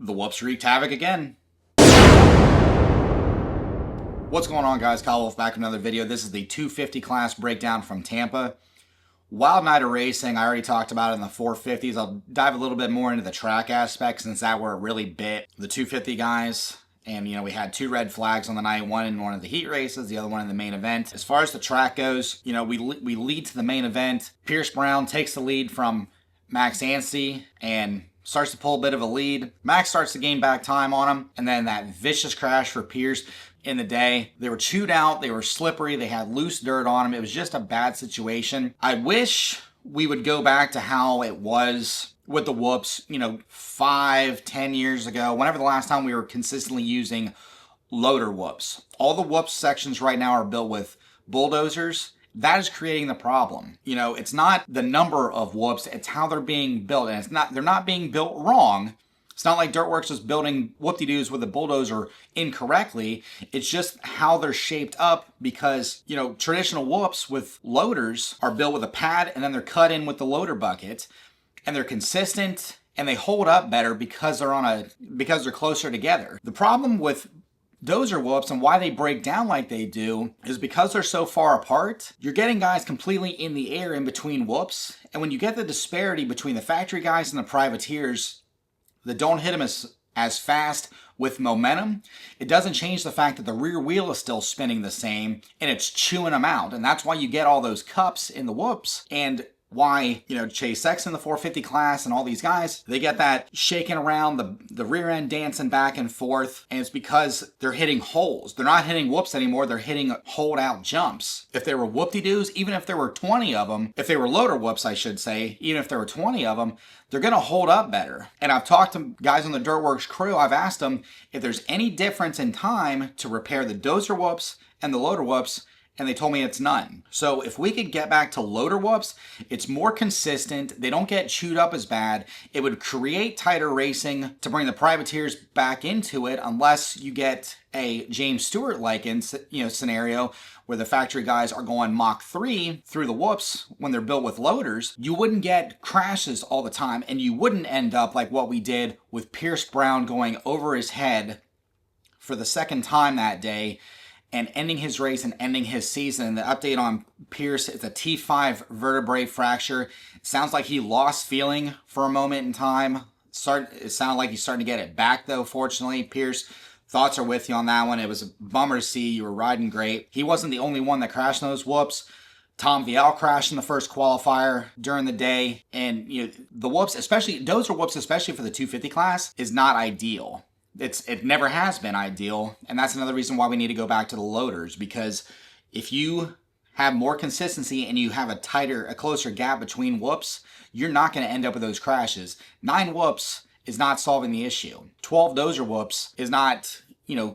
The Whoops wreaked havoc again. What's going on, guys? KWolfe back with another video. This is the 250 class breakdown from Tampa. Wild night of racing. I already talked about it in the 450s. I'll dive a little bit more into the track aspect since that where it really bit the 250 guys. And, we had two red flags on the night, one in one of the heat races, the other one in the main event. As far as the track goes, we lead to the main event. Pierce Brown takes the lead from Max Anstie and starts to pull a bit of a lead. Max starts to gain back time on him, and then that vicious crash for Pierce in the day. They were chewed out, they were slippery, they had loose dirt on them. It was just a bad situation. I wish we would go back to how it was with the whoops, 5-10 years ago, whenever the last time we were consistently using loader whoops. All the whoops sections right now are built with bulldozers. That is creating the problem. It's not the number of whoops, it's how they're being built. And they're not being built wrong. It's not like Dirtworks was building whoop-de-doos with a bulldozer incorrectly. It's just how they're shaped up because, traditional whoops with loaders are built with a pad and then they're cut in with the loader bucket. And they're consistent and they hold up better because they're closer together. The problem with dozer whoops and why they break down like they do is because they're so far apart. You're getting guys completely in the air in between whoops. And when you get the disparity between the factory guys and the privateers that don't hit them as fast with momentum, it doesn't change the fact that the rear wheel is still spinning the same and it's chewing them out. And that's why you get all those cups in the whoops. And why, Chase Sexton, the 450 class, and all these guys, they get that shaking around, the rear end dancing back and forth, and it's because they're hitting holes. They're not hitting whoops anymore, they're hitting hold-out jumps. If they were whoop-de-doos, even if there were 20 of them, if they were loader whoops, I should say, even if there were 20 of them, they're going to hold up better. And I've talked to guys on the Dirtworks crew, I've asked them if there's any difference in time to repair the dozer whoops and the loader whoops, and they told me it's none. So if we could get back to loader whoops, it's more consistent. They don't get chewed up as bad. It would create tighter racing to bring the privateers back into it, unless you get a James Stewart-like scenario where the factory guys are going Mach 3 through the whoops when they're built with loaders. You wouldn't get crashes all the time, and you wouldn't end up like what we did with Pierce Brown going over his head for the second time that day and ending his race and ending his season. And the update on Pierce, it's a T5 vertebrae fracture. It sounds like he lost feeling for a moment in time. It sounded like he's starting to get it back though, fortunately. Pierce, thoughts are with you on that one. It was a bummer to see. You were riding great. He wasn't the only one that crashed in those whoops. Tom Vial crashed in the first qualifier during the day. And the whoops, dozer whoops, especially for the 250 class, is not ideal. It never has been ideal, and that's another reason why we need to go back to the loaders, because if you have more consistency and you have a closer gap between whoops, you're not going to end up with those crashes. 9 whoops is not solving the issue. 12 dozer whoops is not,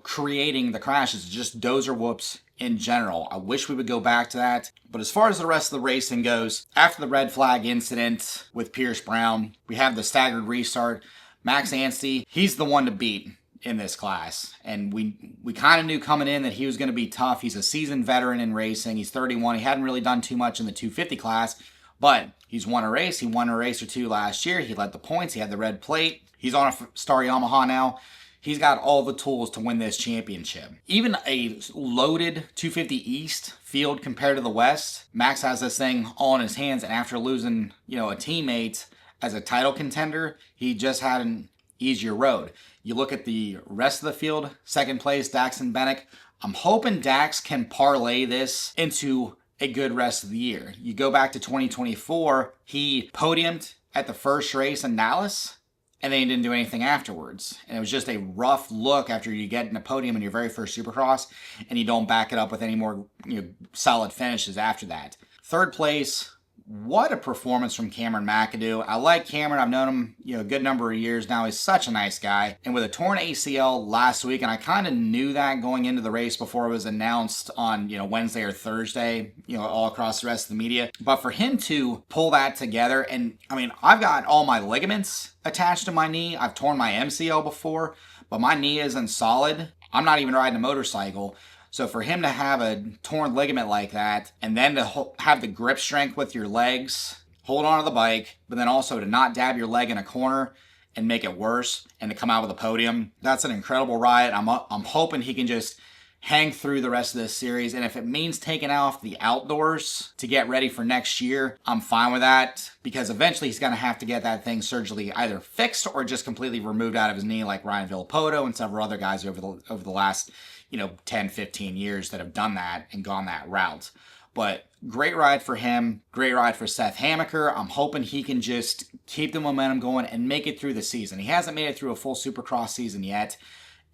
creating the crashes. It's just dozer whoops in general. I wish we would go back to that. But as far as the rest of the racing goes, after the red flag incident with Pierce Brown, we have the staggered restart. Max Anstie, he's the one to beat in this class. And we kind of knew coming in that he was going to be tough. He's a seasoned veteran in racing. He's 31. He hadn't really done too much in the 250 class, but he's won a race. He won a race or two last year. He led the points. He had the red plate. He's on a Star Yamaha now. He's got all the tools to win this championship. Even a loaded 250 East field compared to the West, Max has this thing all in his hands. And after losing, a teammate as a title contender, he just had an easier road. You look at the rest of the field, second place, Dax and Bennick. I'm hoping Dax can parlay this into a good rest of the year. You go back to 2024, he podiumed at the first race in Dallas, and then he didn't do anything afterwards. And it was just a rough look after you get in a podium in your very first Supercross, and you don't back it up with any more solid finishes after that. Third place, what a performance from Cameron McAdoo. I like Cameron. I've known him, a good number of years now. He's such a nice guy. And with a torn ACL last week, and I kind of knew that going into the race before it was announced on, Wednesday or Thursday, all across the rest of the media. But for him to pull that together, and I've got all my ligaments attached to my knee. I've torn my MCL before, but my knee isn't solid. I'm not even riding a motorcycle. So for him to have a torn ligament like that, and then to have the grip strength with your legs, hold on to the bike, but then also to not dab your leg in a corner and make it worse and to come out with a podium. That's an incredible ride. I'm hoping he can just hang through the rest of this series, and if it means taking off the outdoors to get ready for next year, I'm fine with that, because eventually he's going to have to get that thing surgically either fixed or just completely removed out of his knee, like Ryan Villopoto and several other guys over the last 10, 15 years that have done that and gone that route. But great ride for him, great ride for Seth Hammaker. I'm hoping he can just keep the momentum going and make it through the season. He hasn't made it through a full Supercross season yet,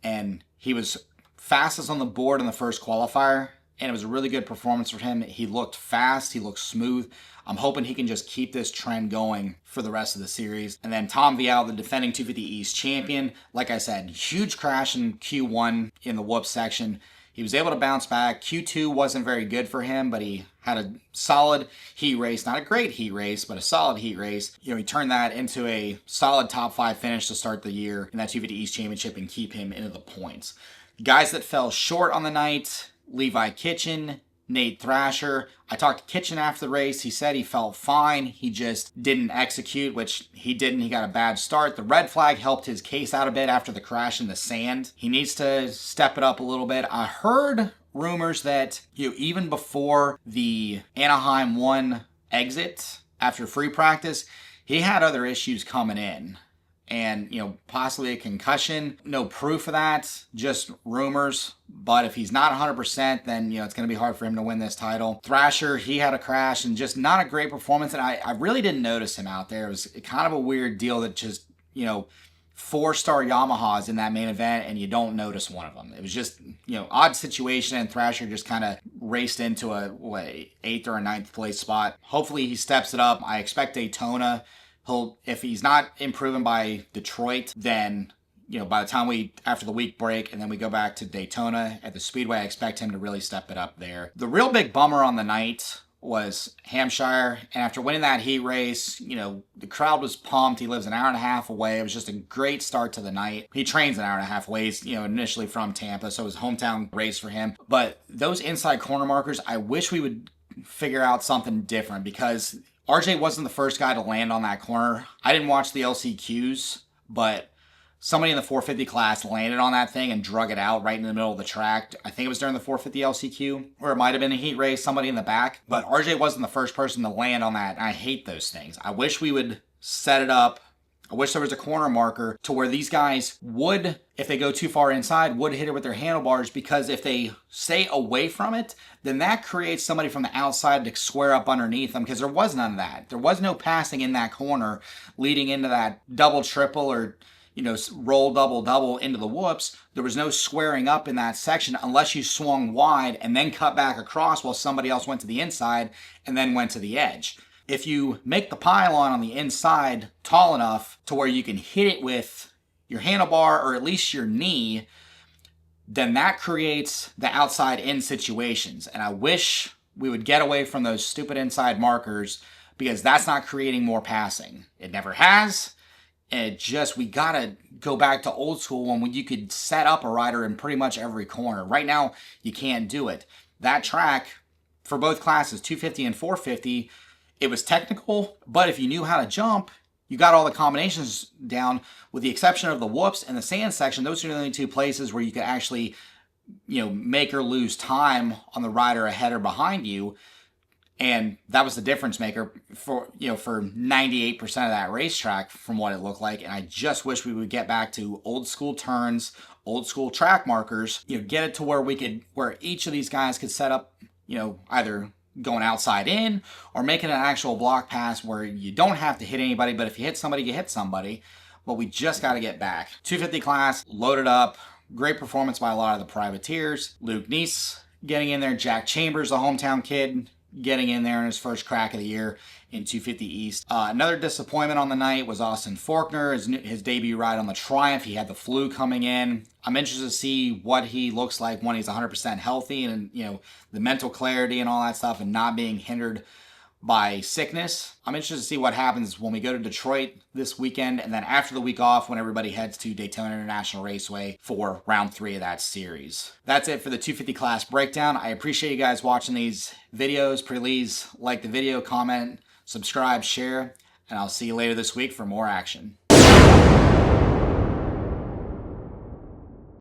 and he was fastest on the board in the first qualifier, and it was a really good performance for him. He looked fast, he looked smooth. I'm hoping he can just keep this trend going for the rest of the series. And then Tom Vial, the defending 250 East champion, like I said, huge crash in Q1 in the whoop section. He was able to bounce back. Q2 wasn't very good for him, but he had a solid heat race. Not a great heat race, but a solid heat race. He turned that into a solid top 5 finish to start the year in that 250 East Championship and keep him into the points. Guys that fell short on the night: Levi Kitchen, Nate Thrasher. I talked to Kitchen after the race. He said he felt fine. He just didn't execute, which he didn't. He got a bad start. The red flag helped his case out a bit after the crash in the sand. He needs to step it up a little bit. I heard rumors that even before the Anaheim 1 exit after free practice, he had other issues coming in. And, possibly a concussion. No proof of that, just rumors. But if he's not 100%, then, it's going to be hard for him to win this title. Thrasher, he had a crash and just not a great performance. And I really didn't notice him out there. It was kind of a weird deal that just, 4-star Yamahas in that main event, and you don't notice one of them. It was just, odd situation, and Thrasher just kind of raced into a 8th or a 9th place spot. Hopefully he steps it up. I expect Daytona. If he's not improving by Detroit, then, by the time after the week break and then we go back to Daytona at the Speedway, I expect him to really step it up there. The real big bummer on the night was Hampshire, and after winning that heat race, the crowd was pumped. He lives an hour and a half away. It was just a great start to the night. He trains an hour and a half away. He's, initially from Tampa, so it was a hometown race for him. But those inside corner markers, I wish we would figure out something different, because RJ wasn't the first guy to land on that corner. I didn't watch the LCQs, but somebody in the 450 class landed on that thing and drug it out right in the middle of the track. I think it was during the 450 LCQ, or it might have been a heat race, somebody in the back. But RJ wasn't the first person to land on that, and I hate those things. I wish we would set it up. I wish there was a corner marker to where these guys would, if they go too far inside, would hit it with their handlebars, because if they stay away from it, then that creates somebody from the outside to square up underneath them, because there was none of that. There was no passing in that corner leading into that double, triple, or, roll, double, double into the whoops. There was no squaring up in that section unless you swung wide and then cut back across while somebody else went to the inside and then went to the edge. If you make the pylon on the inside tall enough to where you can hit it with your handlebar or at least your knee, then that creates the outside in situations. And I wish we would get away from those stupid inside markers, because that's not creating more passing. It never has. And we gotta go back to old school when you could set up a rider in pretty much every corner. Right now, you can't do it. That track, for both classes, 250 and 450, it was technical, but if you knew how to jump, you got all the combinations down, with the exception of the whoops and the sand section. Those are the only two places where you could actually, make or lose time on the rider ahead or behind you. And that was the difference maker for 98% of that racetrack from what it looked like. And I just wish we would get back to old school turns, old school track markers, get it to where each of these guys could set up, either going outside in or making an actual block pass where you don't have to hit anybody, but if you hit somebody, you hit somebody. But we just got to get back. 250 class, loaded up. Great performance by a lot of the privateers. Luke Neese getting in there. Jack Chambers, the hometown kid, getting in there in his first crack of the year in 250 East. Another disappointment on the night was Austin Faulkner, his debut ride on the Triumph. He had the flu coming in. I'm interested to see what he looks like when he's 100% healthy, and the mental clarity and all that stuff, and not being hindered by sickness. I'm interested to see what happens when we go to Detroit this weekend, and then after the week off when everybody heads to Daytona International Raceway for round 3 of that series. That's it for the 250 class breakdown. I appreciate you guys watching these videos. Please like the video, comment, subscribe, share, and I'll see you later this week for more action.